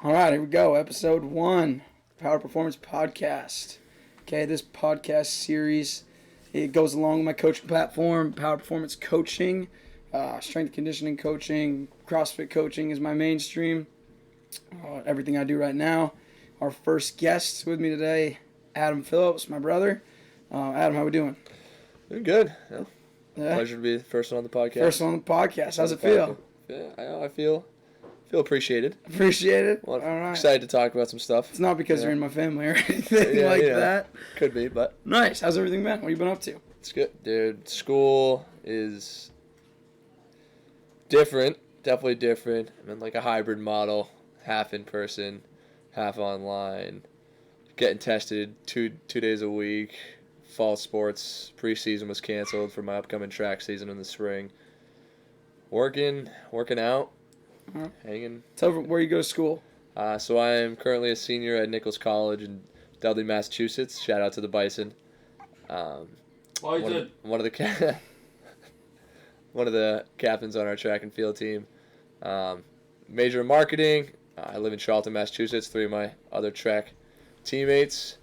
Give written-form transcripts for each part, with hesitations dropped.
All right, here we go. Episode 1, Power Performance Podcast. Okay, this podcast series, it goes along with my coaching platform, Power Performance Coaching, strength conditioning coaching, CrossFit coaching is my mainstream. Everything I do right now. Our first guest with me today, Adam Phillips, my brother. Adam, how we doing? Doing good. Yeah. Yeah. Pleasure to be the first one on the podcast. First one on the podcast. How's it feel? Yeah, I feel appreciated. Appreciate it. Well, all right. Excited to talk about some stuff. It's not because you're in my family or anything that. Could be, but nice. How's everything been? What have you been up to? It's good, dude. School is different. Definitely different. I'm in like a hybrid model, half in person, half online. Getting tested two days a week. Fall sports preseason was canceled for my upcoming track season in the spring. Working out, hanging. Tell me where you go to school. So I am currently a senior at Nichols College in Dudley, Massachusetts. Shout out to the Bison. One of the captains on our track and field team. Major in marketing. I live in Charlton, Massachusetts. 3 of my other track teammates.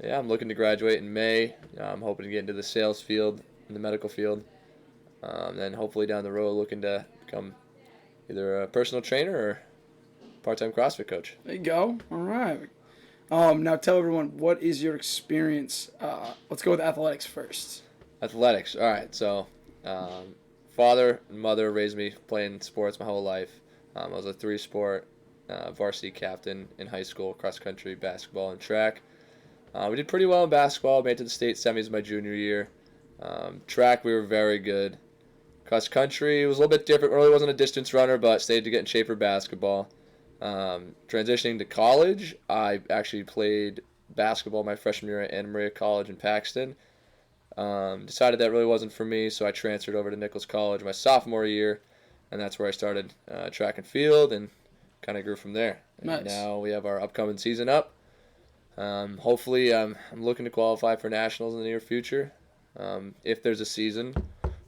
Yeah, I'm looking to graduate in May. I'm hoping to get into the sales field, in the medical field. Then hopefully down the road looking to become either a personal trainer or part-time CrossFit coach. There you go. All right. Now tell everyone, what is your experience? Let's go with athletics first. Athletics. All right. So father and mother raised me playing sports my whole life. I was a 3-sport varsity captain in high school, cross-country, basketball, and track. We did pretty well in basketball. Made it to the state semis my junior year. Track, we were very good. Cross country was a little bit different. Really wasn't a distance runner, but stayed to get in shape for basketball. Transitioning to college, I actually played basketball my freshman year at Anna Maria College in Paxton. Decided that really wasn't for me, so I transferred over to Nichols College my sophomore year, and that's where I started track and field and kind of grew from there. Nice. And now we have our upcoming season up. Hopefully, I'm looking to qualify for nationals in the near future. If there's a season,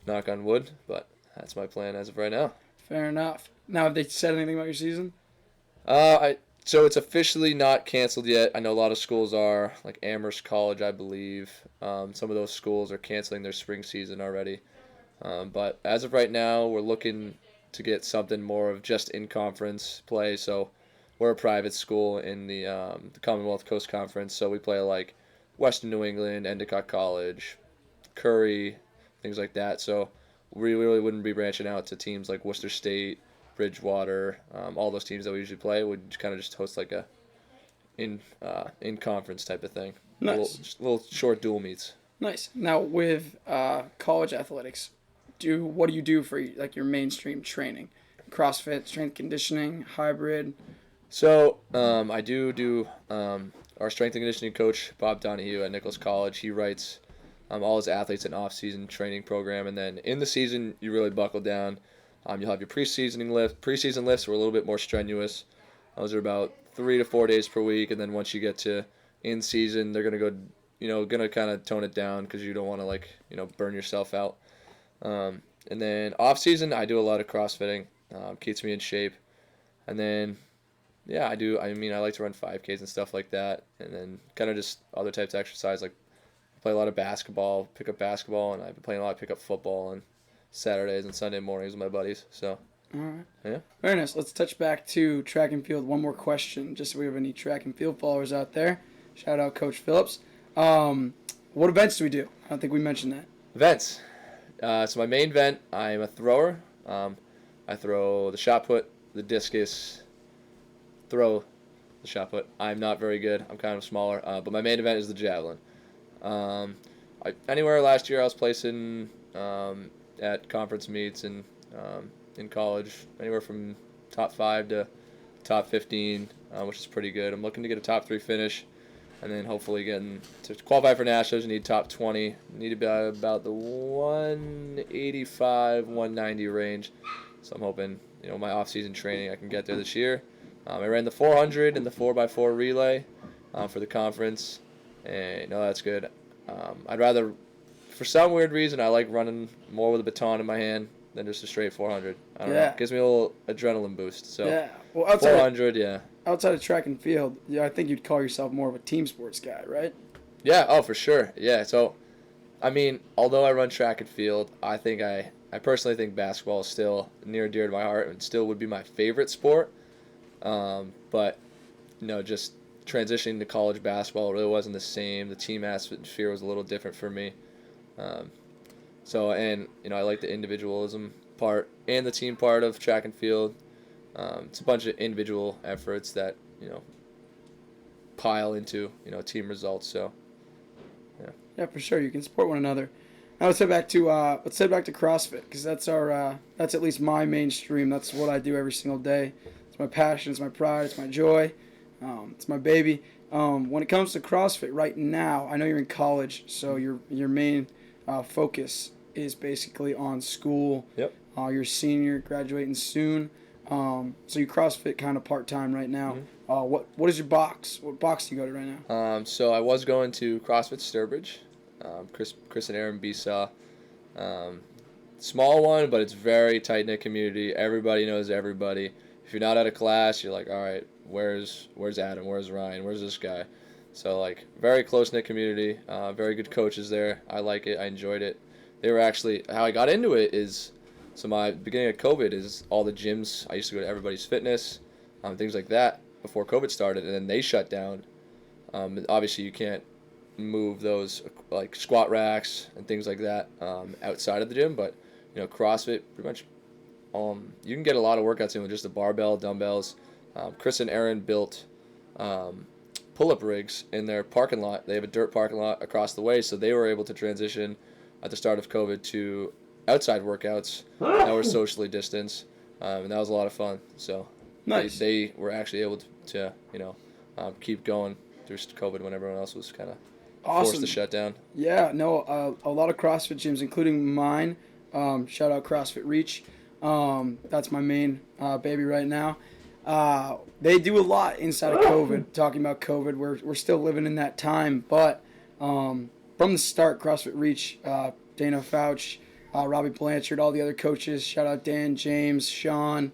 knock on wood, but that's my plan as of right now. Fair enough. Now, have they said anything about your season? So it's officially not canceled yet. I know a lot of schools are, like Amherst College, I believe. Some of those schools are canceling their spring season already. But as of right now, we're looking to get something more of just in-conference play. So we're a private school in the Commonwealth Coast Conference, so we play like Western New England, Endicott College, Curry, things like that. So we really wouldn't be branching out to teams like Worcester State, Bridgewater, all those teams that we usually play. We'd kind of just host like a in-conference type of thing. Nice. Little short dual meets. Nice. Now, with college athletics, what do you do for like your mainstream training? CrossFit, strength conditioning, hybrid? So I do our strength and conditioning coach, Bob Donahue at Nichols College. He writes all his athletes an off-season training program, and then in the season you really buckle down. You'll have your preseason lifts were a little bit more strenuous. Those are about 3 to 4 days per week, and then once you get to in season, they're gonna kind of tone it down because you don't want to burn yourself out. And then off season, I do a lot of CrossFitting, keeps me in shape, and then. Yeah, I do. I mean, I like to run 5Ks and stuff like that, and then kind of just other types of exercise. Like, I play a lot of basketball, pick up basketball, and I've been playing a lot of pick up football on Saturdays and Sunday mornings with my buddies. So, all right. Yeah. Very nice. Let's touch back to track and field. One more question, just so we have any track and field followers out there. Shout out Coach Phillips. What events do we do? I don't think we mentioned that. Events. So my main event, I'm a thrower. I throw the shot put, the discus. Throw the shot put. I'm not very good. I'm kind of smaller. But my main event is the javelin. Anywhere last year I was placing at conference meets and in college, anywhere from top 5 to top 15, which is pretty good. I'm looking to get a top 3 finish, and then hopefully getting to qualify for nationals. You need top 20. You need to be about the 185, 190 range. So I'm hoping, my off-season training, I can get there this year. I ran the 400 and the 4x4 relay for the conference, and that's good. I'd rather, for some weird reason, I like running more with a baton in my hand than just a straight 400. I don't know. It gives me a little adrenaline boost. So yeah. Well, outside 400, yeah. outside of track and field, yeah, I think you'd call yourself more of a team sports guy, right? Yeah, oh, for sure. Yeah, so, I mean, although I run track and field, I personally think basketball is still near and dear to my heart and still would be my favorite sport. But, just transitioning to college basketball really wasn't the same. The team atmosphere was a little different for me. Um, I like the individualism part and the team part of track and field. It's a bunch of individual efforts that, pile into, team results. So, yeah. Yeah, for sure. You can support one another. Now let's head back to CrossFit because that's at least my mainstream. That's what I do every single day. It's my passion. It's my pride. It's my joy. It's my baby. When it comes to CrossFit right now, I know you're in college, so your main focus is basically on school. Yep. You're a senior, graduating soon. So you CrossFit kind of part-time right now. What is your box? What box do you go to right now? So I was going to CrossFit Sturbridge, Chris and Aaron Besaw. Small one, but it's very tight-knit community. Everybody knows everybody. If you're not at a class, you're like, all right, where's Adam? Where's Ryan? Where's this guy? So, like, very close-knit community, very good coaches there. I like it. I enjoyed it. They were actually, how I got into it is, so my beginning of COVID is all the gyms. I used to go to Everybody's Fitness, things like that before COVID started, and then they shut down. Obviously, you can't move those, like, squat racks and things like that outside of the gym, but, CrossFit, pretty much, you can get a lot of workouts in with just a barbell, dumbbells. Chris and Aaron built pull-up rigs in their parking lot. They have a dirt parking lot across the way, so they were able to transition at the start of COVID to outside workouts that were socially distanced, and that was a lot of fun. So Nice. they were actually able to keep going through COVID when everyone else was kind of forced to shut down. Yeah, no, a lot of CrossFit gyms, including mine. Shout out CrossFit Reach. That's my main baby right now. They do a lot inside of COVID. Talking about COVID, we're still living in that time. But from the start, CrossFit Reach, Dana Fouch, Robbie Blanchard, all the other coaches. Shout out Dan, James, Sean,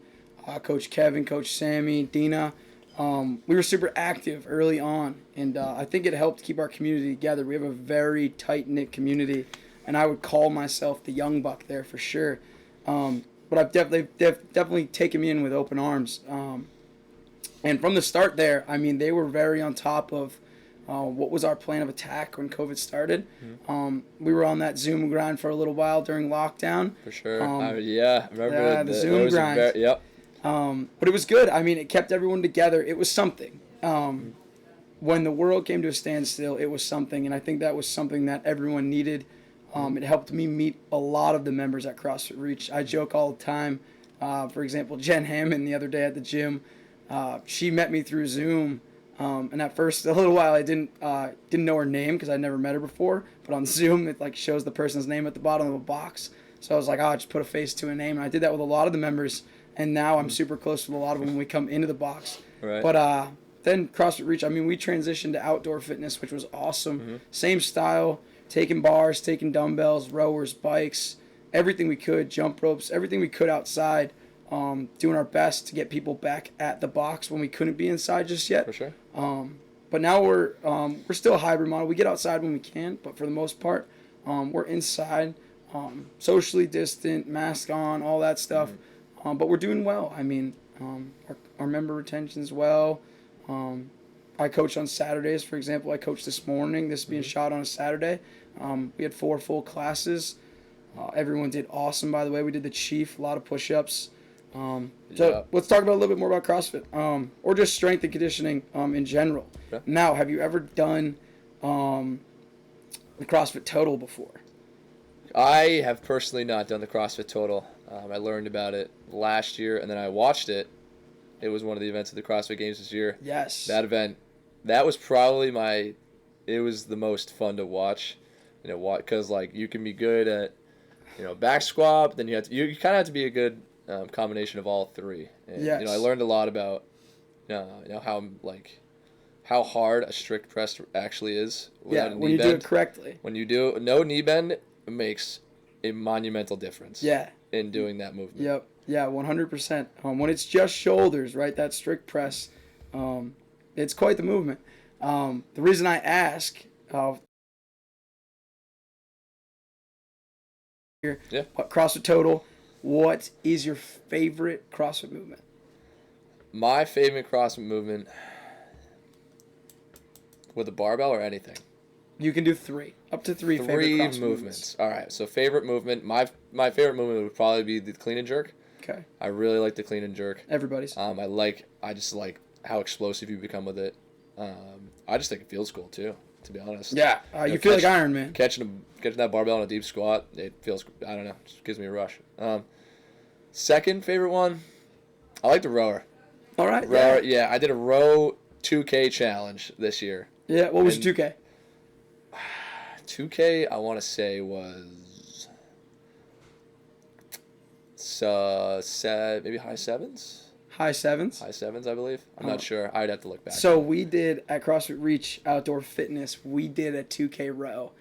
Coach Kevin, Coach Sammy, Dina. We were super active early on, and I think it helped keep our community together. We have a very tight-knit community, and I would call myself the young buck there for sure. But I've definitely taken me in with open arms. And from the start there, I mean, they were very on top of what was our plan of attack when COVID started. We were on that Zoom grind for a little while during lockdown. For sure. I remember the Zoom grind. Yep. But it was good. I mean, it kept everyone together. It was something. When the world came to a standstill, it was something. And I think that was something that everyone needed. It helped me meet a lot of the members at CrossFit Reach. I joke all the time. For example, Jen Hammond the other day at the gym, she met me through Zoom. And at first, a little while, I didn't know her name because I'd never met her before. But on Zoom, it like shows the person's name at the bottom of a box. So I was like, just put a face to a name. And I did that with a lot of the members. And now I'm super close with a lot of them when we come into the box. Right. But then CrossFit Reach, I mean, we transitioned to outdoor fitness, which was awesome. Same style. Taking bars, taking dumbbells, rowers, bikes, everything we could, jump ropes, everything we could outside, doing our best to get people back at the box when we couldn't be inside just yet. For sure. But now we're still a hybrid model. We get outside when we can, but for the most part, we're inside, socially distant, mask on, all that stuff. But we're doing well. I mean, our member retention's well. I coach on Saturdays, for example. I coached this morning. This is being shot on a Saturday. We had 4 full classes. Everyone did awesome, by the way. We did the Chief, a lot of push-ups. Let's talk about a little bit more about CrossFit, or just strength and conditioning in general. Yeah. Now, have you ever done the CrossFit Total before? I have personally not done the CrossFit Total. I learned about it last year, and then I watched it. It was one of the events of the CrossFit Games this year. Yes. That event, that was probably it was the most fun to watch. Because like you can be good at, back squat, but then you kind of have to be a good combination of all three. And, yes. I learned a lot about, how hard a strict press actually is. When you do it correctly. When you do no knee bend, it makes a monumental difference. Yeah. In doing that movement. Yeah, 100%. When it's just shoulders, right, that strict press, it's quite the movement. The reason I ask, here, Yeah. what CrossFit Total, what is your favorite CrossFit movement? My favorite CrossFit movement with a barbell or anything. You can do three, up to three favorite CrossFit movements. All right. So favorite movement. My favorite movement would probably be the clean and jerk. Okay. I really like the clean and jerk. Everybody's. I just like how explosive you become with it. I just think it feels cool too, to be honest. Yeah. You feel like Iron Man. Catching that barbell in a deep squat, it feels, I don't know, it just gives me a rush. Second favorite one, I like the rower. All right. Rower, yeah. I did a row 2K challenge this year. Yeah. What was 2K? 2K, I want to say was maybe high sevens. High sevens. High sevens, I believe. I'm not sure. I'd have to look back. So we did at CrossFit Reach Outdoor Fitness. We did a 2K row,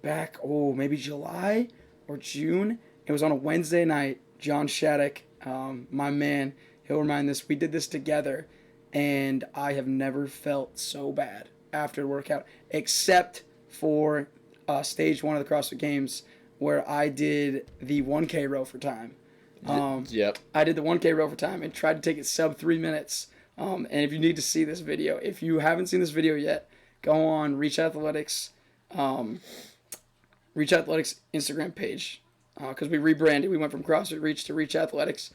back maybe July or June. It was on a Wednesday night. John Shattuck, my man, he'll remind this. We did this together, and I have never felt so bad after the workout, except for stage 1 of the CrossFit Games, where I did the 1K row for time. Yep. I did the 1K row for time and tried to take it sub 3 minutes. And if you need to see this video, if you haven't seen this video yet, go on Reach Athletics Instagram page, because we rebranded. We went from CrossFit Reach to Reach Athletics.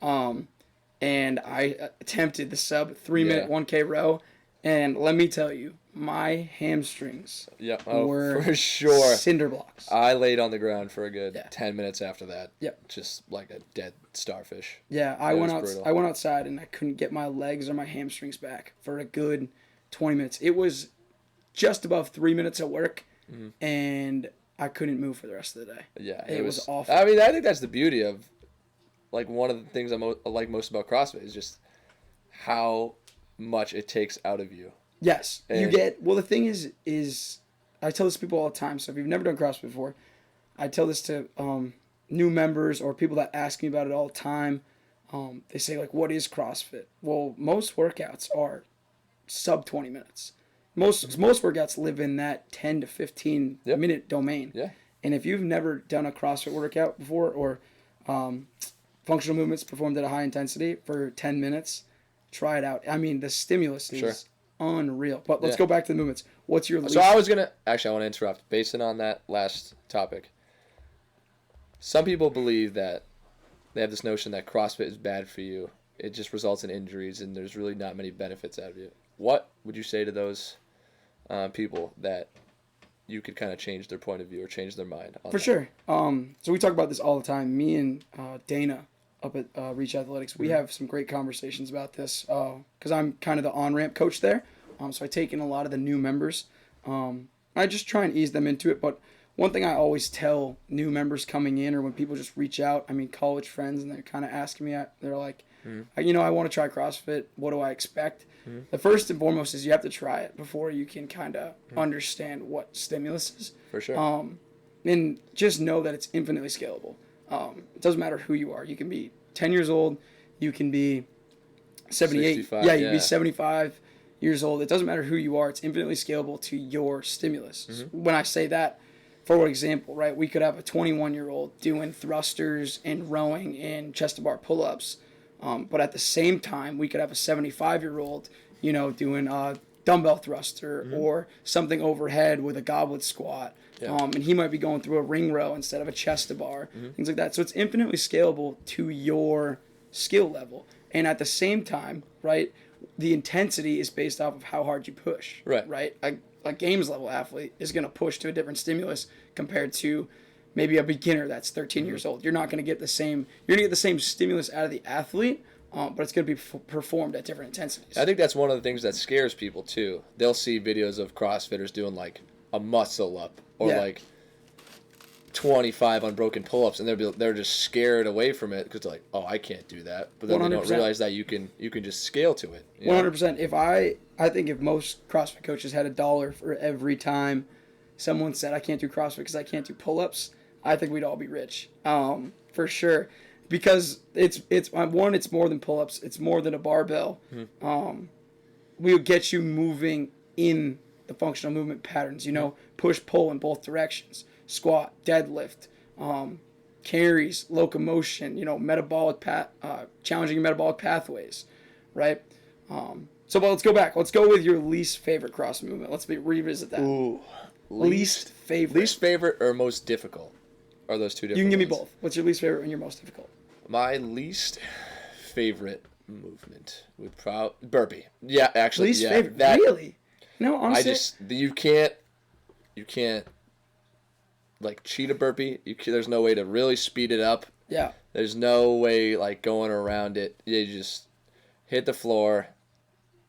And I attempted the sub 3 minute 1K row. And let me tell you, my hamstrings were for sure cinder blocks. I laid on the ground for a good 10 minutes after that. Yep. Just like a dead starfish. Yeah, I went outside and I couldn't get my legs or my hamstrings back for a good 20 minutes. It was just above 3 minutes of work, and I couldn't move for the rest of the day. Yeah, it was awful. I mean, I think that's the beauty of, like, one of the things I like most about CrossFit is just how much it takes out of you. Yes, you get. Well, the thing is, I tell this to people all the time. So if you've never done CrossFit before, I tell this to new members or people that ask me about it all the time. They say, like, what is CrossFit? Well, most workouts are sub 20 minutes. Most workouts live in that 10 to 15 minute domain. Yeah. And if you've never done a CrossFit workout before, or functional movements performed at a high intensity for 10 minutes, try it out. I mean, the stimulus is unreal. But let's go back to the movements. What's your least? So I want to interrupt. Based on that last topic, some people believe that they have this notion that CrossFit is bad for you. It just results in injuries, and there's really not many benefits out of it. What would you say to those people that you could kind of change their point of view or change their mind on For sure. So we talk about this all the time. Me and Dana up at Reach Athletics, we have some great conversations about this, because I'm kind of the on-ramp coach there. So I take in a lot of the new members. I just try and ease them into it. But one thing I always tell new members coming in, or when people just reach out, I mean, college friends, and they're kind of asking me, they're like, I want to try CrossFit. What do I expect? The first and foremost is you have to try it before you can kind of understand what stimulus is. For sure. And just know that it's infinitely scalable. It doesn't matter who you are. You can be 10 years old. You can be 78. 65, you can be 75 years old. It doesn't matter who you are. It's infinitely scalable to your stimulus. So when I say that, for example, right, we could have a 21-year-old doing thrusters and rowing and chest-to-bar pull-ups. But at the same time, we could have a 75-year-old, doing a dumbbell thruster or something overhead with a goblet squat. Yeah. And he might be going through a ring row instead of a chest-to-bar, things like that. So it's infinitely scalable to your skill level. And at the same time, right, the intensity is based off of how hard you push. Right? A games level athlete is going to push to a different stimulus compared to maybe a beginner that's 13 years old. You're not going to get the same. You're going to get the same stimulus out of the athlete, but it's going to be performed at different intensities. I think that's one of the things that scares people too. They'll see videos of CrossFitters doing like a muscle up or like 25 unbroken pull-ups, and they're just scared away from it because they're like, oh, I can't do that. But then 100%. They don't realize that you can just scale to it. 100%. If I think if most CrossFit coaches had $1 for every time someone said I can't do CrossFit because I can't do pull-ups, I think we'd all be rich, for sure. because it's one, it's more than pull-ups, it's more than a barbell. We would get you moving in the functional movement patterns, push pull in both directions, squat, deadlift, carries, locomotion, challenging your metabolic pathways, right? But let's go back. Let's go with your least favorite cross movement. Let's revisit that. Ooh, least favorite. Least favorite or most difficult? Are those two different? You can give me ones? both. What's your least favorite and your most difficult? My least favorite movement would probably burpee. Yeah, actually, Least yeah, favorite, really? No, honestly, you can't like cheat a burpee. There's no way to really speed it up. Yeah. There's no way like going around it. You just hit the floor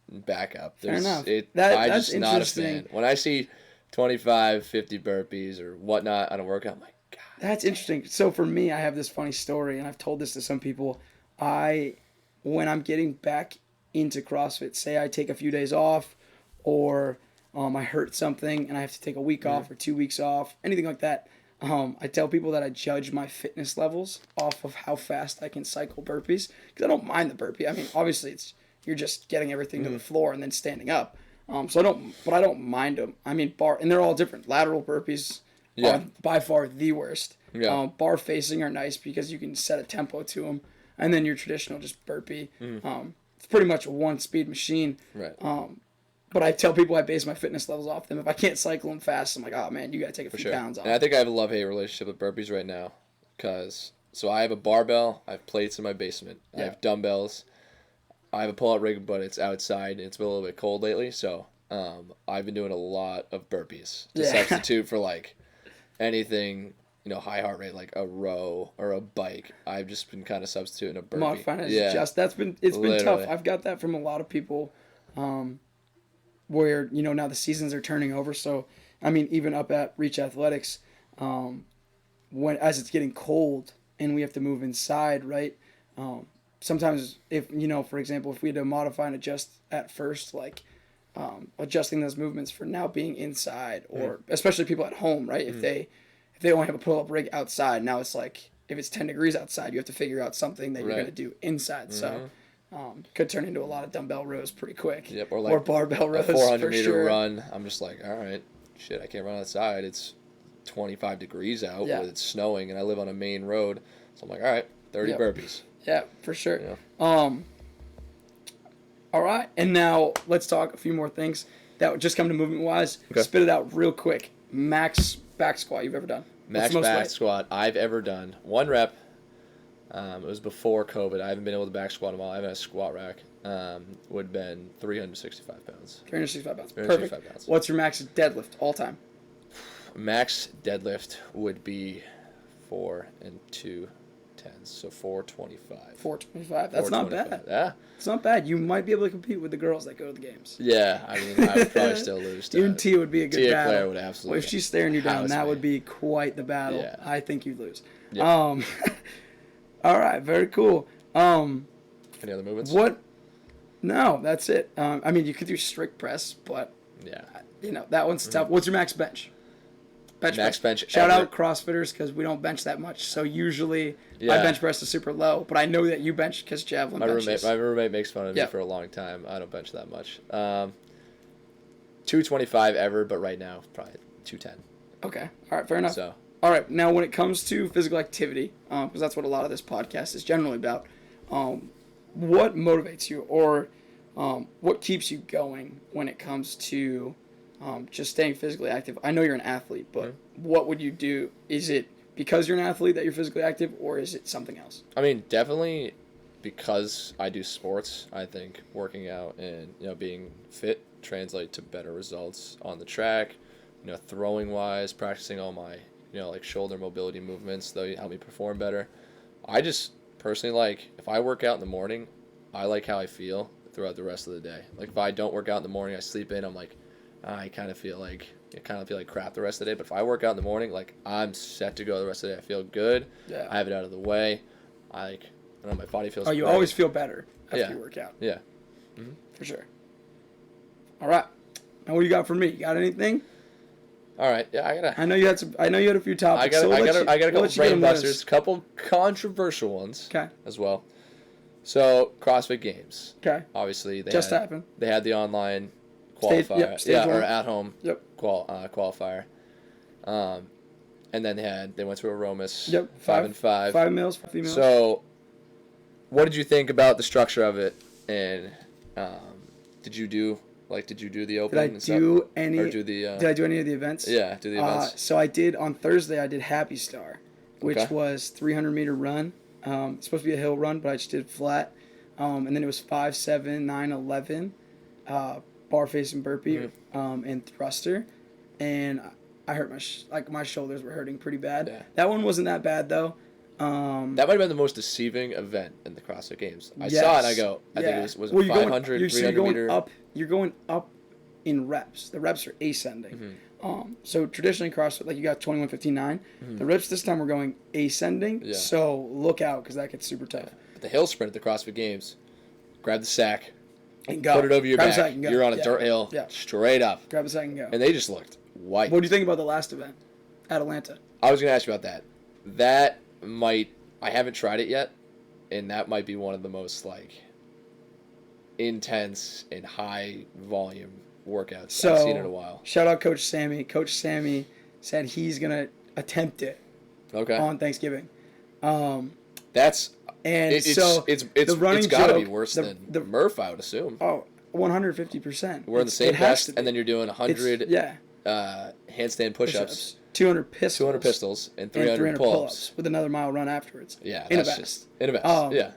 and back up. Fair enough. I'm That's just not a fan. When I see 25, 50 burpees or whatnot on a workout, I'm like, God. That's interesting. So for me, I have this funny story, and I've told this to some people. When I'm getting back into CrossFit, say I take a few days off, or I hurt something and I have to take a week off or 2 weeks off, anything like that. I tell people that I judge my fitness levels off of how fast I can cycle burpees, because I don't mind the burpee. I mean, obviously you're just getting everything to the floor and then standing up. But I don't mind them. I mean, and they're all different. Lateral burpees are by far the worst. Yeah. Bar facing are nice because you can set a tempo to them, and then your traditional just burpee. It's pretty much a one-speed machine. Right. But I tell people I base my fitness levels off them. If I can't cycle them fast, I'm like, oh man, you got to take a few pounds off. And I think I have a love-hate relationship with burpees right now, so I have a barbell, I have plates in my basement, I have dumbbells, I have a pull-out rig, but it's outside and it's been a little bit cold lately, so I've been doing a lot of burpees to substitute for like anything, high heart rate, like a row or a bike. I've just been kind of substituting a burpee. Modifying it it's been tough. I've got that from a lot of people. Where now the seasons are turning over, so I mean even up at Reach Athletics, as it's getting cold and we have to move inside, right? Sometimes if for example, if we had to modify and adjust at first, like adjusting those movements for now being inside, or especially people at home, right? If they only have a pull-up rig outside, now it's like if it's 10 degrees outside, you have to figure out something that you're going to do inside. So. Could turn into a lot of dumbbell rows pretty quick. Yep, or barbell rows. A 400 for meter sure. run. I'm just like, all right, shit, I can't run outside. It's 25 degrees out, where it's snowing, and I live on a main road. So I'm like, all right, 30 burpees. Yeah, for sure. Yeah. All right, and now let's talk a few more things that just come to movement wise. Okay. Spit it out real quick. Max back squat you've ever done? Max back squat I've ever done. 1 rep. It was before COVID. I haven't been able to back squat in a while. I haven't had a squat rack. Would have been 365 pounds. 365 pounds. 365 Perfect. pounds. What's your max deadlift all time? Max deadlift would be 4 and 2 tens, so 425. 425. That's not bad. Yeah. It's not bad. You might be able to compete with the girls that go to the games. Yeah, I mean, I would probably still lose to You and Tia would be a good Tia battle. Claire would absolutely. Well, if she's staring you down, that me. would be quite the battle. Yeah. I think you'd lose. Yeah. All right, very cool. Any other movements? No, that's it. I mean, you could do strict press, but that one's tough. What's your max bench? Max bench. Shout out CrossFitters, because we don't bench that much. So usually my bench press is super low, but I know that you bench because javelin benches. My roommate makes fun of me for a long time. I don't bench that much. 225 ever, but right now probably 210. Okay. All right. Fair enough. So. All right. Now, when it comes to physical activity, because that's what a lot of this podcast is generally about, what motivates you, or what keeps you going when it comes to just staying physically active? I know you're an athlete, but what would you do? Is it because you're an athlete that you're physically active, or is it something else? I mean, definitely because I do sports. I think working out and being fit translate to better results on the track. Throwing wise, practicing all my like shoulder mobility movements, they help me perform better. I just personally if I work out in the morning, I like how I feel throughout the rest of the day. Like if I don't work out in the morning, I sleep in, I'm like, I kind of feel like crap the rest of the day. But if I work out in the morning, like I'm set to go the rest of the day. I feel good. Yeah. I have it out of the way. I don't know, my body feels you great. always feel better after you work out. Yeah. For sure. All right. Now what do you got for me? You got anything? All right. Yeah, I know you had a few topics. I got a couple we'll brain busters, couple controversial ones. Okay. As well. So CrossFit Games. Okay. Obviously, happened. They had the online qualifier. Stage one. Or at home. Yep. Qualifier. And then they went to a Romus. Yep. 5 and 5. 5 males, 5 females. So, what did you think about the structure of it? And did you do the open? Did I do any? Or do the? Did I do any of the events? Yeah, do the events. So I did on Thursday. I did Happy Star, which was 300-meter run. It's supposed to be a hill run, but I just did flat. And then it was 5, 7, 9, 11, bar face and burpee, and thruster. And I hurt my shoulders were hurting pretty bad. Yeah. That one wasn't that bad though. That might have been the most deceiving event in the CrossFit Games. I saw it and I go, I think it was 500, 300 meter. You're going up in reps. The reps are ascending. So traditionally CrossFit, like you got 21, 15, 9. The reps this time we're going ascending. Yeah. So look out because that gets super tough. But the hill sprint at the CrossFit Games, grab the sack, and go. Put it over your back. You're on a dirt hill, yeah. Straight up. Grab the sack and go. And they just looked white. What do you think about the last event at Atlanta? I was going to ask you about that. That I haven't tried it yet, and that might be one of the most intense and high volume workouts I've seen in a while. Shout out Coach Sammy. Coach Sammy said he's gonna attempt it. On Thanksgiving. It's the running got to be joke, worse than Murph, I would assume. Oh, 150%. We're in the same vest, and then you're doing 100 handstand push-ups. 200 pistols, and 300 pull-ups. With another mile run afterwards. Yeah, in a vest. Yeah.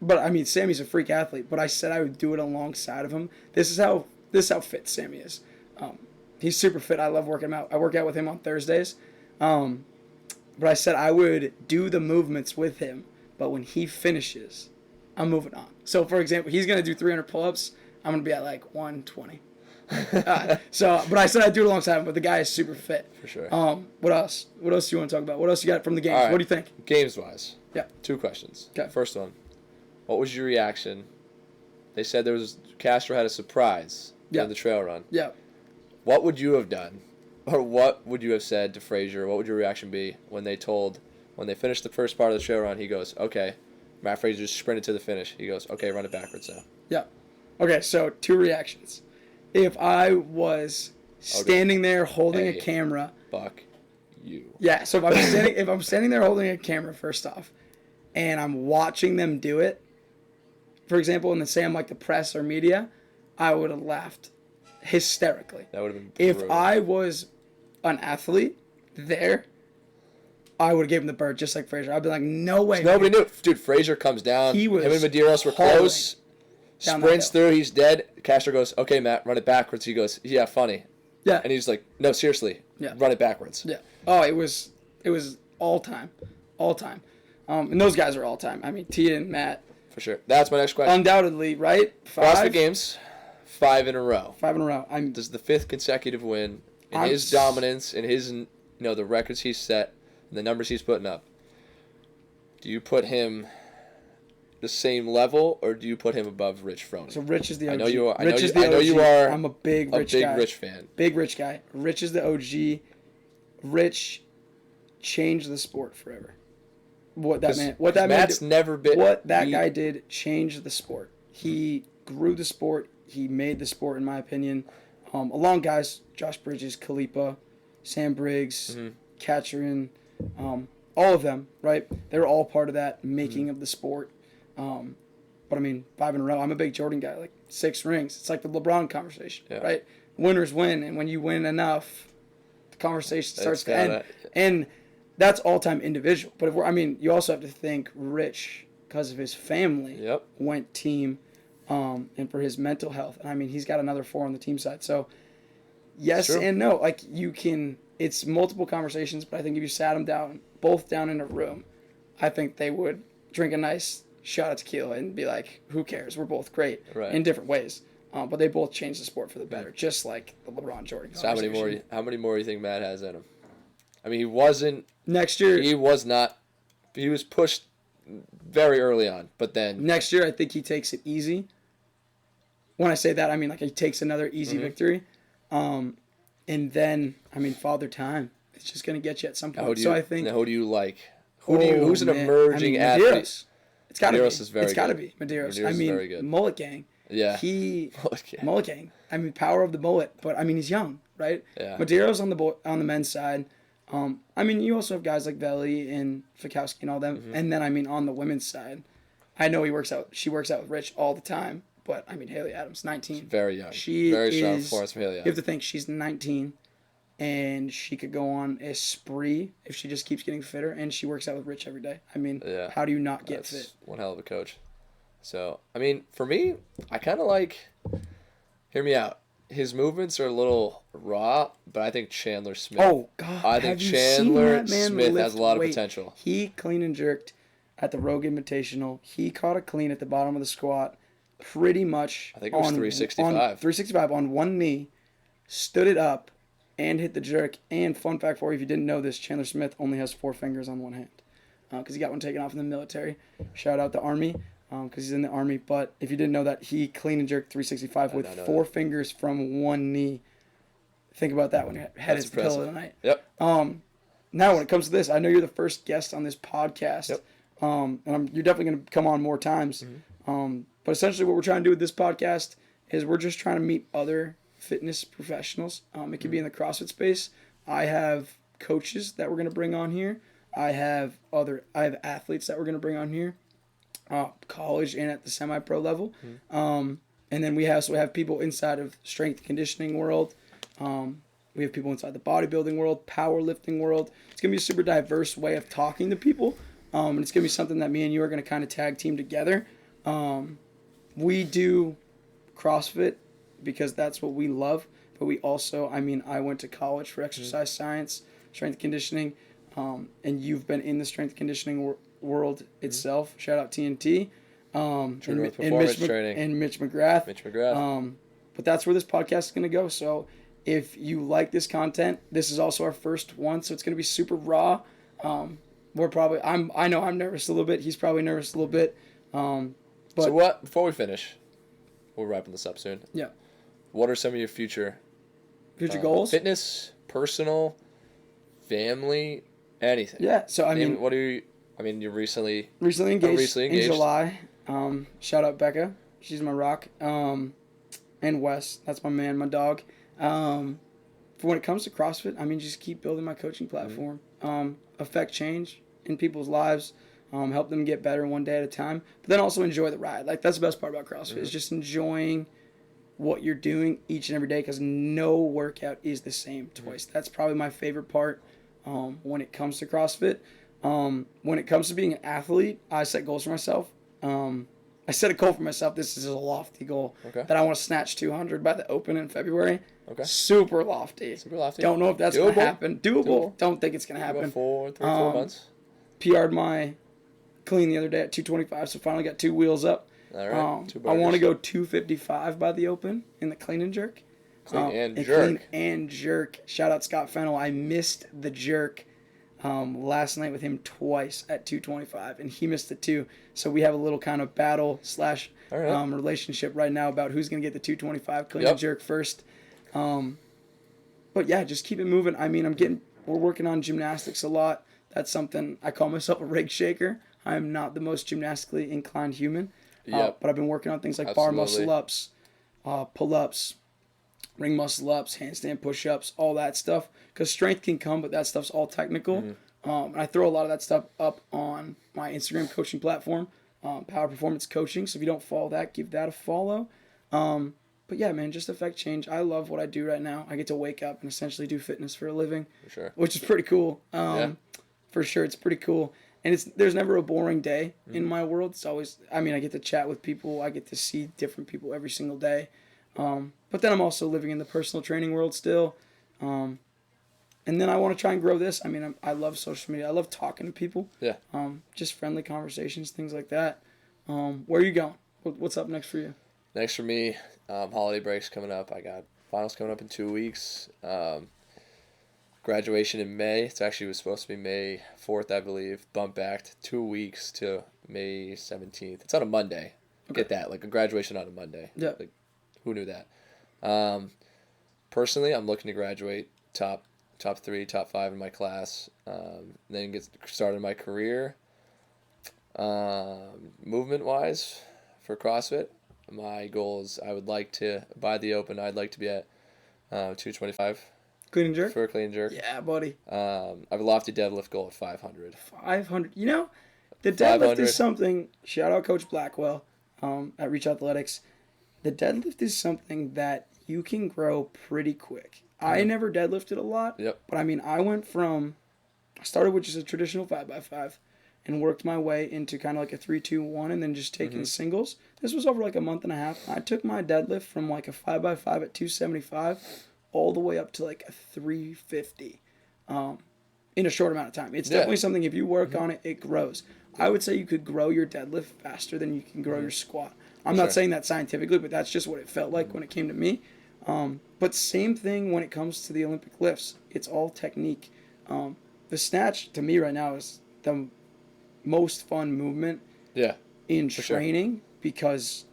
But I mean, Sammy's a freak athlete. But I said I would do it alongside of him. This is how fit Sammy is. He's super fit. I love working him out. I work out with him on Thursdays. But I said I would do the movements with him. But when he finishes, I'm moving on. So for example, he's gonna do 300 pull-ups. I'm gonna be at 120. But I said I'd do it alongside him, but the guy is super fit. For sure. What else? What else do you want to talk about? What else you got from the games? Right. What do you think? Games-wise. Yeah. 2 questions. Okay. First one. What was your reaction? They said Castro had a surprise in the trail run. Yeah. What would you have done? Or what would you have said to Frazier? What would your reaction be when they finished the first part of the trail run, he goes, okay, Matt Frazier just sprinted to the finish. He goes, okay, run it backwards now. Yeah. Okay, so 2 reactions. If I was standing there holding a camera. Fuck you. Yeah, so if I'm standing there holding a camera, first off, and I'm watching them do it, for example, and then say I'm the press or media, I would have laughed hysterically. That would have been brutal. If I was an athlete there, I would have given him the bird just like Frazier. I'd be like, no way. Nobody knew. Dude, Frazier comes down. Him and Medeiros were close. Sprints through. He's dead. Castro goes, okay, Matt, run it backwards. He goes, yeah, funny. Yeah. And he's like, no, seriously. Yeah. Run it backwards. Yeah. Oh, it was all time. All time. And those guys are all time. I mean, Tia and Matt. For sure. That's my next question. Undoubtedly, right? 5? CrossFit Games, 5 in a row. 5 in a row. This is the 5th consecutive win. In his dominance, in his, the records he's set, and the numbers he's putting up. Do you put him the same level, or do you put him above Rich Froning? So Rich is the OG. I know you are. I Rich is the I know OG. you are. I'm a big Rich guy. Rich fan. Big Rich guy. Rich is the OG. Rich changed the sport forever. Matt's never been. What that guy did changed the sport. He grew the sport. He made the sport, in my opinion. Along guys, Josh Bridges, Kalipa, Sam Briggs, Katcherin, all of them, right? They were all part of that making of the sport. But I mean, 5 in a row. I'm a big Jordan guy. 6 rings. It's like the LeBron conversation, right? Winners win, and when you win enough, the conversation starts to end. And that's all-time individual. But you also have to think Rich, because of his family, went team, and for his mental health. And he's got another 4 on the team side. So yes and no. It's multiple conversations, but I think if you sat them both down in a room, I think they would drink a nice shot of tequila and be like, who cares? We're both great in different ways. But they both changed the sport for the better, just like the LeBron Jordan. So how many more do you think Matt has in him? He wasn't next year. He was not. He was pushed very early on, but then next year I think he takes it easy. When I say that, he takes another easy victory. And then, I mean, Father Time. It's just going to get you at some Now, point. So I think. Now, who do you like? Who's an emerging athlete? Medeiros. It's got to be. Is very It's got to be Medeiros. Medeiros is very good. Mullet Gang. Yeah. Mullet Gang. I mean, power of the mullet. But I mean, he's young, right? Yeah. Medeiros on the men's side. I mean, you also have guys like Veli and Fikowski and all them. Mm-hmm. And then, I mean, on the women's side, I know she works out with Rich all the time. But I mean, Haley Adams, 19. She's very young. She very strong is, performance from Haley Adams. You have to think she's 19. And she could go on a spree if she just keeps getting fitter, and she works out with Rich every day. I mean, how do you not get fit? One hell of a coach. So, I mean, for me, I kind of like, hear me out, his movements are a little raw, but I think Chandler Smith. Oh, God. I think Chandler Smith has a lot of potential. He clean and jerked at the Rogue Invitational. He caught a clean at the bottom of the squat pretty much. I think it was 365. 365 on one knee, stood it up, and hit the jerk. And fun fact for you, if you didn't know this, Chandler Smith only has 4 fingers on one hand because he got one taken off in the military. Shout out the Army because he's in the Army. But if you didn't know that, he clean and jerked 365 with 4 fingers from one knee. Think about that when your head hits the pillow tonight. Yep. Now, when it comes to this, I know you're the first guest on this podcast. Yep. And you're definitely going to come on more times. Mm-hmm. But essentially what we're trying to do with this podcast is we're just trying to meet other fitness professionals. It could be in the CrossFit space. I have coaches that we're going to bring on here. I have athletes that we're going to bring on here, college and at the semi-pro level. Mm-hmm. And then we also have people inside of strength and conditioning world. We have people inside the bodybuilding world, powerlifting world. It's going to be a super diverse way of talking to people. And it's going to be something that me and you are going to kind of tag team together. We do CrossFit because that's what we love. But we also, I went to college for exercise science, strength conditioning, and you've been in the strength conditioning world itself. Shout out TNT. And Mitch McGrath. But that's where this podcast is going to go. So if you like this content, this is also our first one, so it's going to be super raw. I know I'm nervous a little bit. He's probably nervous a little bit. But before we finish, we're wrapping this up soon. Yeah. What are some of your future goals? Fitness, personal, family, anything. Yeah. So you're recently engaged in July. Shout out Becca. She's my rock. And Wes. That's my man, my dog. For when it comes to CrossFit, just keep building my coaching platform. Affect change in people's lives. Help them get better one day at a time. But then also enjoy the ride. Like, that's the best part about CrossFit is just enjoying what you're doing each and every day because no workout is the same twice. That's probably my favorite part when it comes to CrossFit. When it comes to being an athlete, I set goals for myself. I set a goal for myself. This is a lofty goal that I want to snatch 200 by the Open in February. Okay. Super lofty. Don't know if that's going to happen. Doable. Don't think it's going to happen. 3 or 4 months. PR'd my clean the other day at 225, so finally got 2 wheels up. All right. I want to go 255 by the Open in the clean and jerk. Clean and jerk. Shout out Scott Fennell. I missed the jerk last night with him twice at 225, and he missed it too. So we have a little kind of battle / relationship right now about who's going to get the 225 clean and jerk first. But yeah, just keep it moving. We're working on gymnastics a lot. That's something I call myself a rig shaker. I am not the most gymnastically inclined human. But I've been working on things like bar muscle ups, pull-ups, ring muscle ups, handstand push-ups, all that stuff. Because strength can come, but that stuff's all technical. And I throw a lot of that stuff up on my Instagram coaching platform, Power Performance Coaching. So if you don't follow that, give that a follow. But yeah, man, just affect change. I love what I do right now. I get to wake up and essentially do fitness for a living. For sure. Which is pretty cool. For sure, it's pretty cool. And there's never a boring day in my world. It's always, I get to chat with people. I get to see different people every single day. But then I'm also living in the personal training world still. And then I want to try and grow this. I love social media. I love talking to people. Yeah. Just friendly conversations, things like that. Where are you going? What's up next for you? Next for me, holiday breaks coming up. I got finals coming up in 2 weeks. Graduation in May. It actually was supposed to be May 4th, I believe. Bumped back 2 weeks to May 17th. It's on a Monday. Okay. Get that. Like a graduation on a Monday. Yeah. Like, who knew that? personally, I'm looking to graduate top 3, top 5 in my class. Then get started in my career. Movement wise, for CrossFit, my goal is I would like to by the Open. I'd like to be at 225 Clean and jerk? for a clean and jerk. Yeah, buddy. I have a lofty deadlift goal at 500. 500. You know, the deadlift 500. is something. Shout out Coach Blackwell at Reach Athletics. The deadlift is something that you can grow pretty quick. I never deadlifted a lot. Yep. But I mean, I started with just a traditional 5x5 and worked my way into kind of like a 3-2-1 and then just taking singles. This was over like a month and a half. I took my deadlift from like a 5x5 at 275 all the way up to like a 350 in a short amount of time. It's definitely something, if you work on it, it grows. I would say you could grow your deadlift faster than you can grow your squat. I'm not saying that scientifically, but that's just what it felt like when it came to me. But same thing when it comes to the Olympic lifts. It's all technique. The snatch, to me right now, is the most fun movement in training because,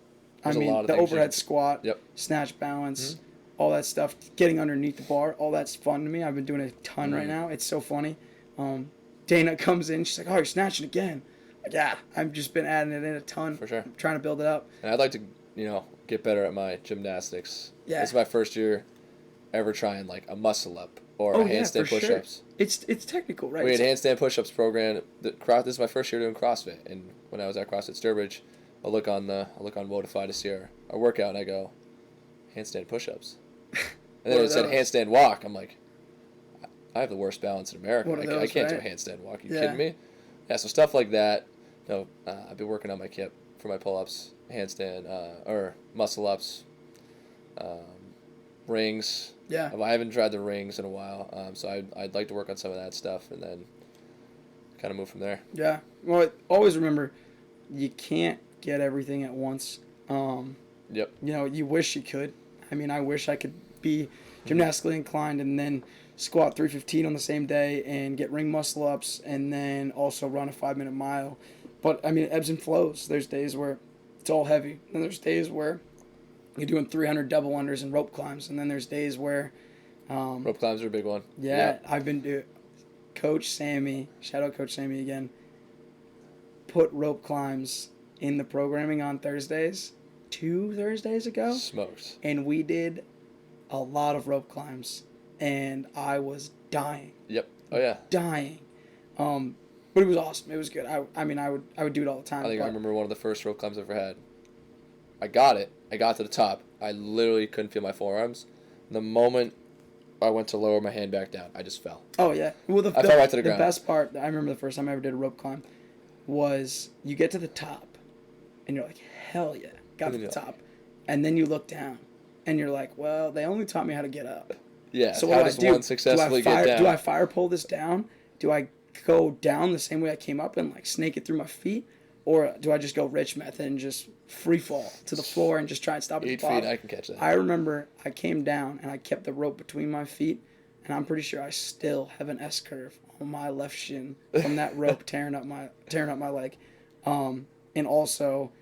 There's I mean, the overhead squat, Yep. snatch balance, all that stuff, getting underneath the bar, all that's fun to me. I've been doing it a ton right now. It's so funny. Dana comes in, she's like, "Oh, you're snatching again." Like, yeah, I've just been adding it in a ton. For sure. I'm trying to build it up. And I'd like to, get better at my gymnastics. Yeah. This is my first year ever trying like a muscle up or a handstand push-ups. Sure. It's technical, right? We had handstand push-ups program. This is my first year doing CrossFit, and when I was at CrossFit Sturbridge, I look on Wodify to see our workout, and I go, handstand push-ups, and then it said handstand walk. I'm like, I have the worst balance in America. I can't do a handstand walk. Are you kidding me? Yeah, so stuff like that. I've been working on my kip for my pull-ups, handstand or muscle ups, rings. Yeah. I haven't tried the rings in a while, so I'd like to work on some of that stuff and then kind of move from there. Yeah. Well, always remember, you can't get everything at once. Yep. You wish you could. I mean, I wish I could be gymnastically inclined and then squat 315 on the same day and get ring muscle ups and then also run a 5-minute mile. But, I mean, it ebbs and flows. There's days where it's all heavy. And there's days where you're doing 300 double unders and rope climbs. And then there's days where... rope climbs are a big one. Yeah. I've been doing... Coach Sammy, shout out Coach Sammy again, put rope climbs in the programming on Thursdays 2 Thursdays ago. Smokes. And we did a lot of rope climbs. And I was dying. Yep. Oh, yeah. Dying. But it was awesome. It was good. I would do it all the time. I remember one of the first rope climbs I ever had. I got it. I got to the top. I literally couldn't feel my forearms. The moment I went to lower my hand back down, I just fell. Oh, yeah. Well, I fell right to the ground. The best part, I remember the first time I ever did a rope climb, was you get to the top, and you're like, hell yeah, got to the top. And then you look down, and you're like, well, they only taught me how to get up. Yeah, so what does one successfully get down? Do I fire pull this down? Do I go down the same way I came up and like snake it through my feet? Or do I just go Rich method and just free fall to the floor and just try and stop at the bottom? 8 feet, I can catch that. I remember I came down and I kept the rope between my feet, and I'm pretty sure I still have an S curve on my left shin from that rope tearing up my leg. And also,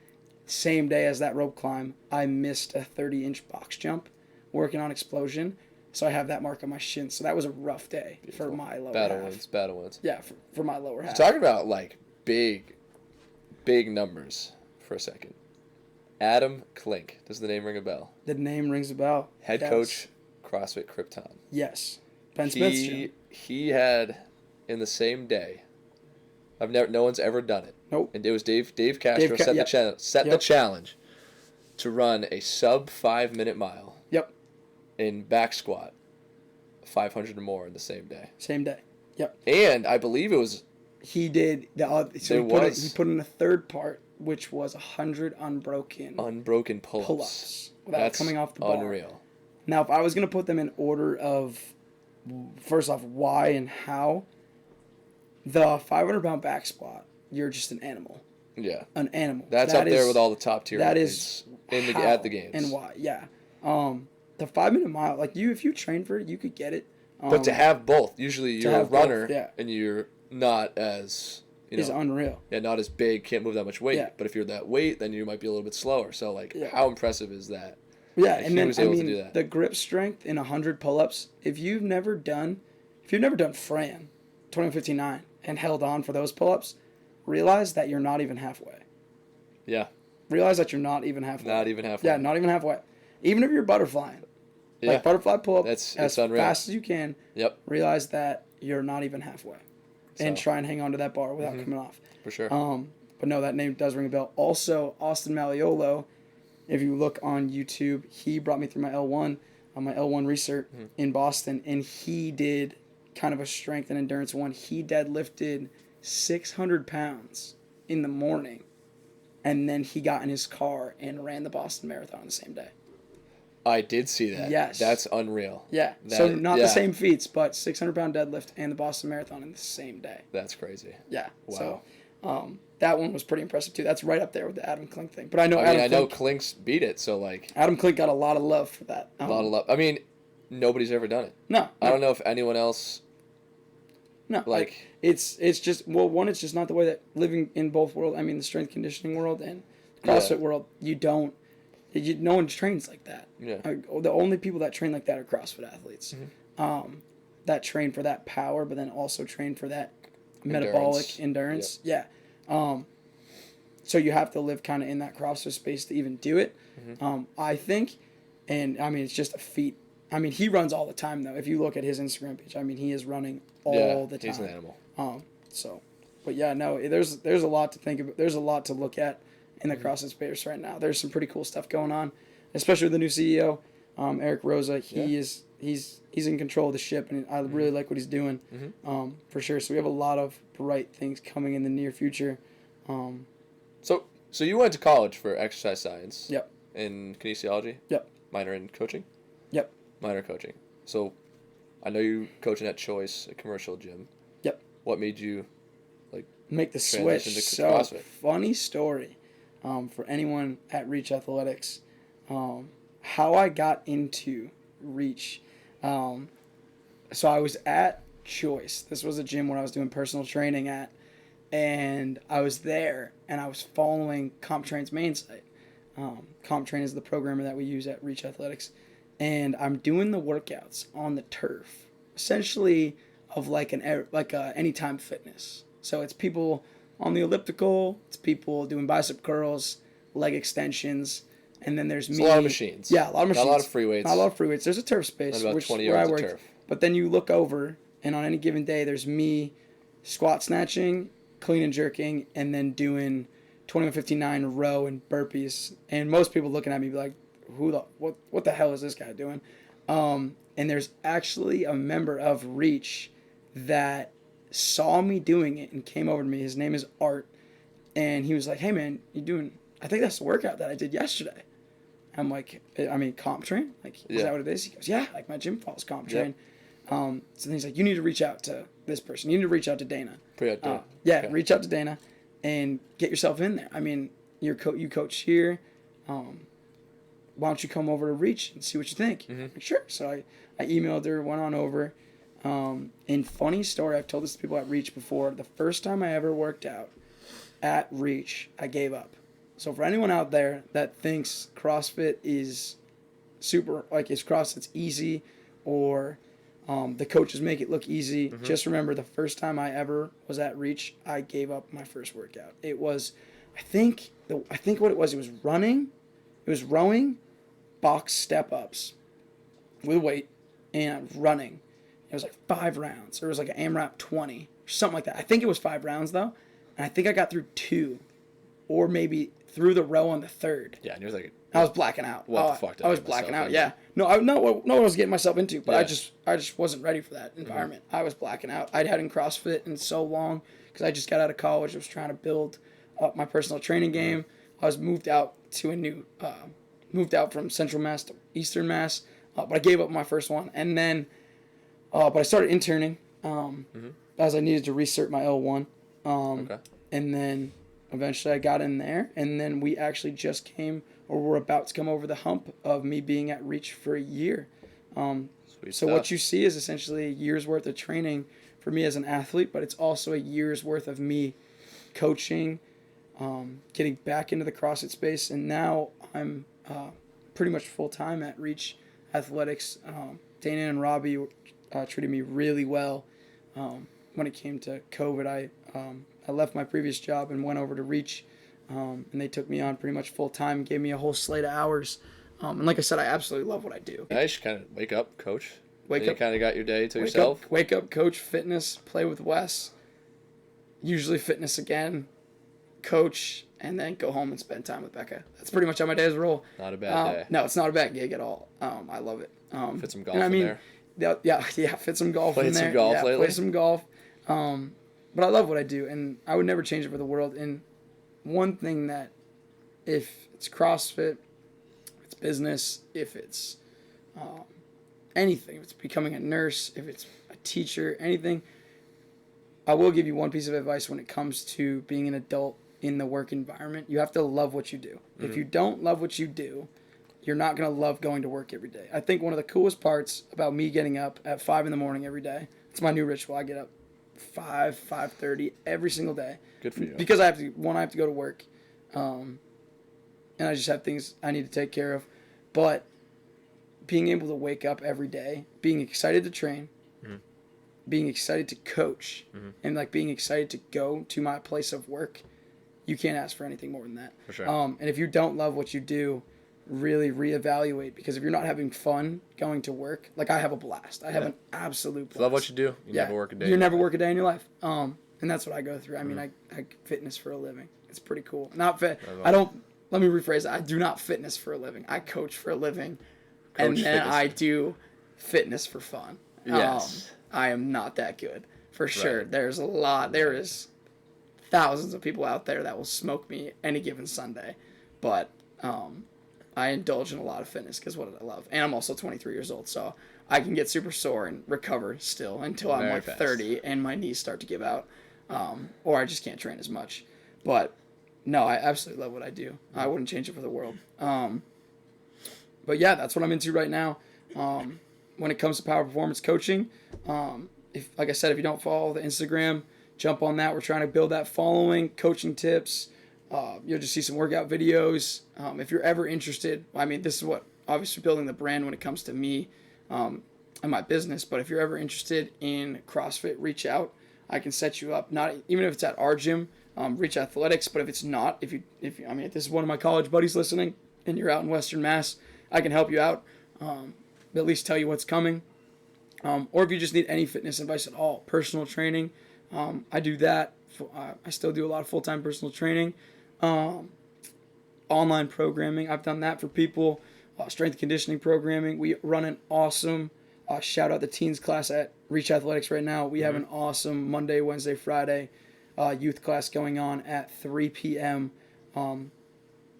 same day as that rope climb, I missed a 30-inch box jump working on explosion. So I have that mark on my shin. So that was a rough day for my lower half. Battle wins. Yeah, for my lower half. Talking about like big numbers for a second. Adam Klink. Does the name ring a bell? The name rings a bell. Head coach, CrossFit Krypton. Yes. Ben Smith's gym. He had in the same day. No one's ever done it. Nope. And it was Dave Castro set the challenge to run a sub 5-minute mile. Yep. In back squat, 500 or more in the same day. Same day. Yep. And I believe it was. He did he put in a third part, which was 100 unbroken pull-ups without coming off the bar. Unreal. Now, if I was gonna put them in order of, first off, why and how, the 500-pound back squat, you're just an animal. Yeah. An animal. That's up there with all the top tier. That is at the games. And why? Yeah. The 5-minute mile, like if you train for it, you could get it. But to have both, usually you're a runner, and you're not as is unreal. Yeah, not as big, can't move that much weight. Yeah. But if you're that weight, then you might be a little bit slower. So how impressive is that? Yeah, Like, and he then was I able to mean do that. the grip strength in 100 pull-ups. If you've never done Fran 2159 and held on for those pull-ups, realize that you're not even halfway. Yeah. Realize that you're not even halfway. Not even halfway. Yeah, not even halfway. Even if you're butterflying, Yeah. like butterfly pull-up It's as unreal. fast as you can. Yep. Realize that you're not even halfway, and So. try and hang on to that bar without coming off. For sure. But no, that name does ring a bell. Also, Austin Malleolo, if you look on YouTube, he brought me through my L1 on my L1 research in Boston, and he did kind of a strength and endurance one. He deadlifted 600 pounds in the morning, and then he got in his car and ran the Boston Marathon the same day. I did see that. Yes. That's unreal. Yeah. So not the same feats, but 600-pound deadlift and the Boston Marathon in the same day. That's crazy. Yeah. Wow. So that one was pretty impressive too. That's right up there with the Adam Klink thing. But I know I know Klink's beat it, so like Adam Klink got a lot of love for that. a lot of love. I mean, nobody's ever done it. No. I don't know if anyone else. No. Like it's just one. It's just not the way that living in both worlds. I mean, the strength conditioning world and CrossFit world. No one trains like that. Yeah. The only people that train like that are CrossFit athletes. That train for that power, but then also train for that metabolic endurance. Yep. Yeah. So you have to live kind of in that CrossFit space to even do it. I think, and I mean, it's just a feat. I mean, he runs all the time though. If you look at his Instagram page, I mean, he is running all the time. He's an animal. But yeah, no, there's a lot to think about. There's a lot to look at in the CrossFit space right now. There's some pretty cool stuff going on, especially with the new CEO, Eric Rosa. He's in control of the ship, and I really like what he's doing, for sure. So we have a lot of bright things coming in the near future. So you went to college for exercise science. Yep. In kinesiology. Yep. Minor in coaching. Yep. Minor coaching. So, I know you coaching at Choice, a commercial gym. Yep. What made you, make the transition switch? to So CrossFit? funny story, for anyone at Reach Athletics, how I got into Reach. So I was at Choice. This was a gym where I was doing personal training at, and I was there and I was following CompTrain's main site. CompTrain is the programmer that we use at Reach Athletics, and I'm doing the workouts on the turf, essentially of like a Anytime Fitness. So it's people on the elliptical, it's people doing bicep curls, leg extensions, and then there's me. A lot of machines. Yeah, a lot of machines. Not a lot of free weights. Not a lot of free weights. There's a turf space, About which 20 is where I yards of work. turf. But then you look over, and on any given day, there's me squat snatching, clean and jerking, and then doing 2159 row and burpees. And most people looking at me be like, what the hell is this guy doing? And there's actually a member of Reach that saw me doing it and came over to me. His name is Art. And he was like, hey man, I think that's the workout that I did yesterday. I'm like, CompTrain? Like, is that what it is? He goes, yeah, like my gym follows CompTrain. So then he's like, you need to reach out to this person. You need to reach out to Dana. Reach out to Dana and get yourself in there. I mean, you coach here. Why don't you come over to Reach and see what you think? Like, sure. So I emailed her, went on over. And funny story, I've told this to people at Reach before. The first time I ever worked out at Reach, I gave up. So for anyone out there that thinks CrossFit is CrossFit's easy, or the coaches make it look easy, just remember the first time I ever was at Reach, I gave up my first workout. It was, I think what it was running, it was rowing, box step-ups with weight, and running. It was like 5 rounds. Or it was like an AMRAP 20, or something like that. I think it was 5 rounds, though. And I think I got through 2, or maybe through the row on the 3rd. Yeah, and you're like, I was blacking out. What the fuck did I was get blacking myself out, into? yeah. No, I know what I was getting myself into, but Yeah. I just wasn't ready for that environment. I was blacking out. I'd had in CrossFit in so long, because I just got out of college. I was trying to build up my personal training game. I was moved out from Central Mass to Eastern Mass, but I gave up my first one. And then, but I started interning, as I needed to recert my L1. And then eventually I got in there, and then we actually we're about to come over the hump of me being at Reach for a year. So what you see is essentially a year's worth of training for me as an athlete, but it's also a year's worth of me coaching, getting back into the CrossFit space, and now I'm pretty much full time at Reach Athletics. Dana and Robbie treated me really well. When it came to COVID, I left my previous job and went over to Reach, and they took me on pretty much full time, gave me a whole slate of hours. And like I said, I absolutely love what I do. I just kind of wake up, coach. Wake You up, kind of got your day to yourself. wake up, coach, fitness, play with Wes. Usually fitness again, coach, and then go home and spend time with Becca. That's pretty much how my days roll. Not a bad day. No, it's not a bad gig at all. I love it. Fit some golf in there. Yeah, fit some golf in there. Played some golf lately? Play some golf. But I love what I do, and I would never change it for the world. And one thing that, if it's CrossFit, if it's business, if it's anything, if it's becoming a nurse, if it's a teacher, anything, I will give you one piece of advice when it comes to being an adult in the work environment. You have to love what you do. Mm-hmm. If you don't love what you do, you're not going to love going to work every day. I think one of the coolest parts about me getting up at 5 in the morning every day, it's my new ritual. I get up 5:30 every single day. Good for you. Because I have to go to work. And I just have things I need to take care of. But being able to wake up every day, being excited to train, mm-hmm. being excited to coach, mm-hmm. and like being excited to go to my place of work, you can't ask for anything more than that. For sure. And if you don't love what you do, really reevaluate, because if you're not having fun going to work, like I have a blast. I have an absolute blast. Love what you do. You never work a day. You never work a day in your life. And that's what I go through. I mean, I fitness for a living. It's pretty cool. Not fit. Let me rephrase that. I do not fitness for a living. I coach for a living. And then I do fitness for fun. Yes. I am not that good, for sure. Right. There is thousands of people out there that will smoke me any given Sunday. But I indulge in a lot of fitness because what I love. And I'm also 23 years old, so I can get super sore and recover still until I'm like 30 and my knees start to give out. Or I just can't train as much. But no, I absolutely love what I do. I wouldn't change it for the world. But yeah, that's what I'm into right now. When it comes to power performance coaching, like I said, if you don't follow the Instagram, jump on that. We're trying to build that following, coaching tips. You'll just see some workout videos. If you're ever interested, I mean, this is what, obviously building the brand when it comes to me and my business, but if you're ever interested in CrossFit, reach out. I can set you up, not even if it's at our gym, Reach Athletics, but if it's not, if this is one of my college buddies listening and you're out in Western Mass, I can help you out, at least tell you what's coming. Or if you just need any fitness advice at all, personal training, I do that. I still do a lot of full-time personal training. Online programming, I've done that for people. Strength and conditioning programming. We run an awesome, shout out the teens class at Reach Athletics right now. We have an awesome Monday, Wednesday, Friday youth class going on at 3 p.m.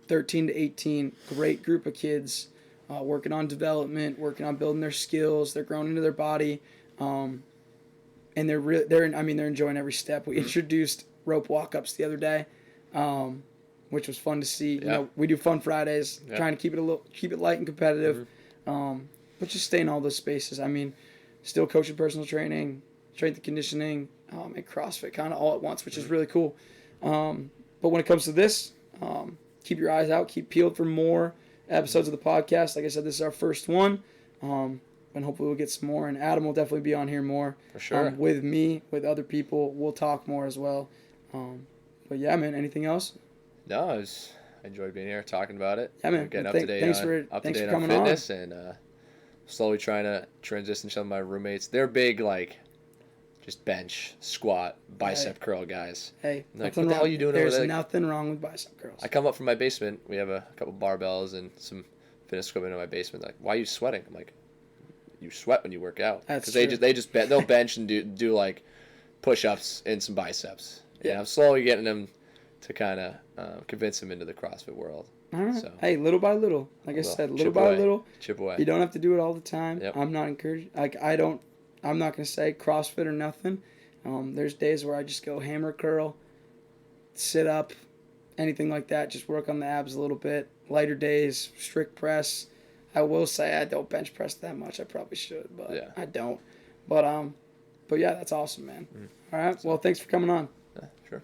13 to 18, great group of kids working on development, working on building their skills. They're growing into their body, and they're enjoying every step. We introduced rope walk-ups the other day, which was fun to see. You know, we do fun Fridays, trying to keep it light and competitive, but just stay in all those spaces. I mean, still coaching personal training, strength and conditioning, and CrossFit kind of all at once, which is really cool. But when it comes to this, keep your eyes out, keep peeled for more episodes of the podcast. Like I said, this is our first one, and hopefully we'll get some more. And Adam will definitely be on here more. For sure. With me, with other people. We'll talk more as well. But yeah, man, anything else? No, I enjoyed being here, talking about it. Yeah, man. Getting Thanks for coming fitness on. And slowly trying to transition some of my roommates. They're big, like, just bench, squat, bicep curl guys. Hey, like, what the hell are you doing over there? There's nothing wrong with bicep curls. I come up from my basement. We have a couple barbells and some fitness equipment in my basement. Like, why are you sweating? I'm like, you sweat when you work out. Because they'll bench and do like push-ups and some biceps. Yeah. And I'm slowly getting them to kind of convince them into the CrossFit world. All right. So, hey, little by little. Like I said, little by little. Chip away. You don't have to do it all the time. Yep. I'm not encouraged. I'm not going to say CrossFit or nothing. There's days where I just go hammer curl, sit up, anything like that. Just work on the abs a little bit. Lighter days, strict press. I will say I don't bench press that much. I probably should, but I don't. But yeah, that's awesome, man. All right. Well, thanks for coming on. Yeah, sure.